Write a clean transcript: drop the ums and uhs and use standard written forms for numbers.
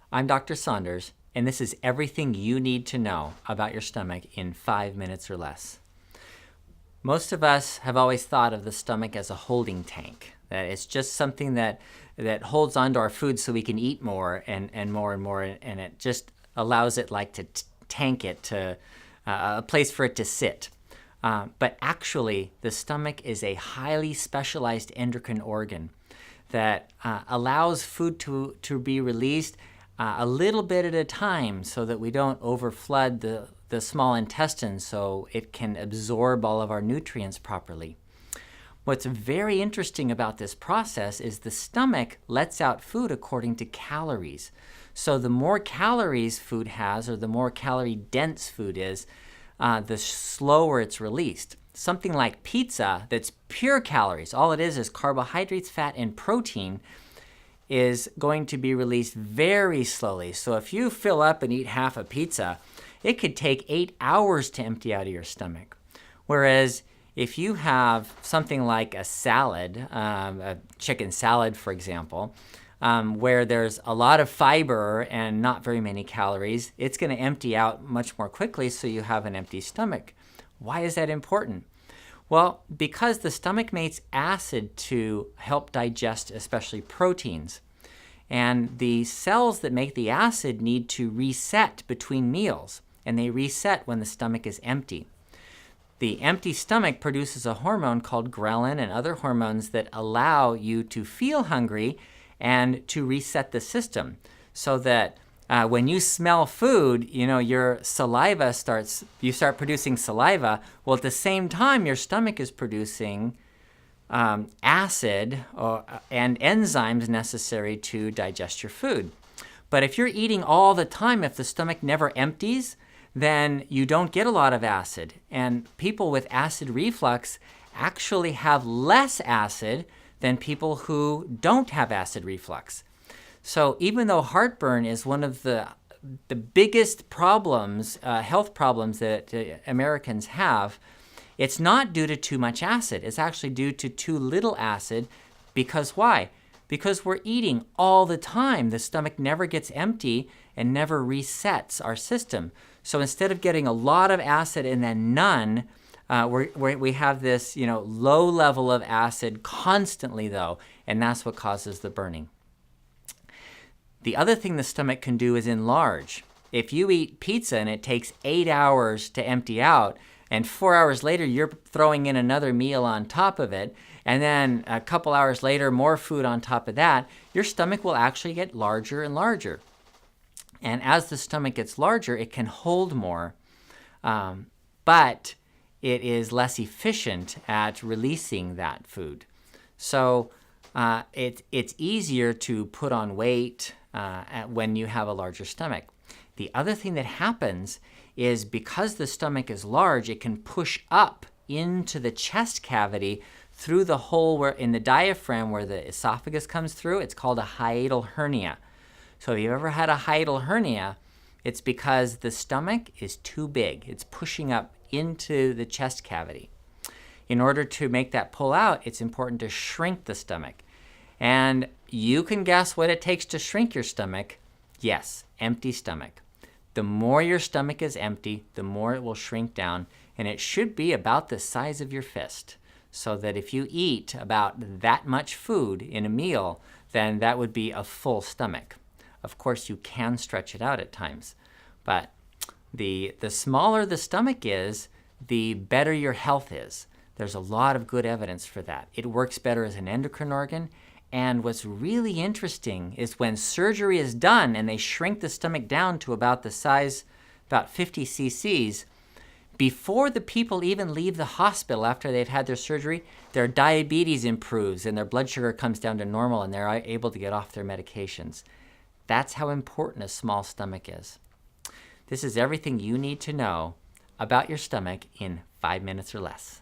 I'm Dr. Saunders, and this is everything you need to know about your stomach in 5 minutes or less. Most of us have always thought of the stomach as a holding tank, that it's just something that holds onto our food so we can eat more and more and more, and it just allows it like to tank it to a place for it to sit. But actually, the stomach is a highly specialized endocrine organ that allows food to be released a little bit at a time so that we don't overflood the small intestine so it can absorb all of our nutrients properly. What's very interesting about this process is the stomach lets out food according to calories. So the more calories food has, or the more calorie dense food is, the slower it's released. Something like pizza that's pure calories, all it is carbohydrates, fat, and protein, is going to be released very slowly. So if you fill up and eat half a pizza, it could take 8 hours to empty out of your stomach. Whereas if you have something like a salad, a chicken salad, for example, where there's a lot of fiber and not very many calories, it's going to empty out much more quickly, so you have an empty stomach. Why is that important? Well, because the stomach makes acid to help digest especially proteins. And the cells that make the acid need to reset between meals, and they reset when the stomach is empty. The empty stomach produces a hormone called ghrelin and other hormones that allow you to feel hungry and to reset the system, so that when you smell food, your saliva you start producing saliva. Well, at the same time, your stomach is producing acid and enzymes necessary to digest your food. But if you're eating all the time, if the stomach never empties, then you don't get a lot of acid. And people with acid reflux actually have less acid than people who don't have acid reflux. So even though heartburn is one of the biggest problems, health problems that Americans have, it's not due to too much acid. It's actually due to too little acid. Because why? Because we're eating all the time. The stomach never gets empty and never resets our system. So instead of getting a lot of acid and then none, we have this low level of acid constantly, though, and that's what causes the burning. The other thing the stomach can do is enlarge. If you eat pizza and it takes 8 hours to empty out, and 4 hours later you're throwing in another meal on top of it, and then a couple hours later more food on top of that, your stomach will actually get larger and larger. And as the stomach gets larger, it can hold more, but it is less efficient at releasing that food. So it's easier to put on weight when you have a larger stomach. The other thing that happens is because the stomach is large, it can push up into the chest cavity through the hole in the diaphragm where the esophagus comes through. It's called a hiatal hernia. So if you've ever had a hiatal hernia, it's because the stomach is too big. It's pushing up into the chest cavity. In order to make that pull out, it's important to shrink the stomach. And you can guess what it takes to shrink your stomach. Yes, empty stomach. The more your stomach is empty, the more it will shrink down, and it should be about the size of your fist. So that if you eat about that much food in a meal, then that would be a full stomach. Of course, you can stretch it out at times, but the smaller the stomach is, the better your health is. There's a lot of good evidence for that. It works better as an endocrine organ. And what's really interesting is when surgery is done and they shrink the stomach down to about the size, about 50 cc's, before the people even leave the hospital after they've had their surgery, their diabetes improves and their blood sugar comes down to normal and they're able to get off their medications. That's how important a small stomach is. This is everything you need to know about your stomach in 5 minutes or less.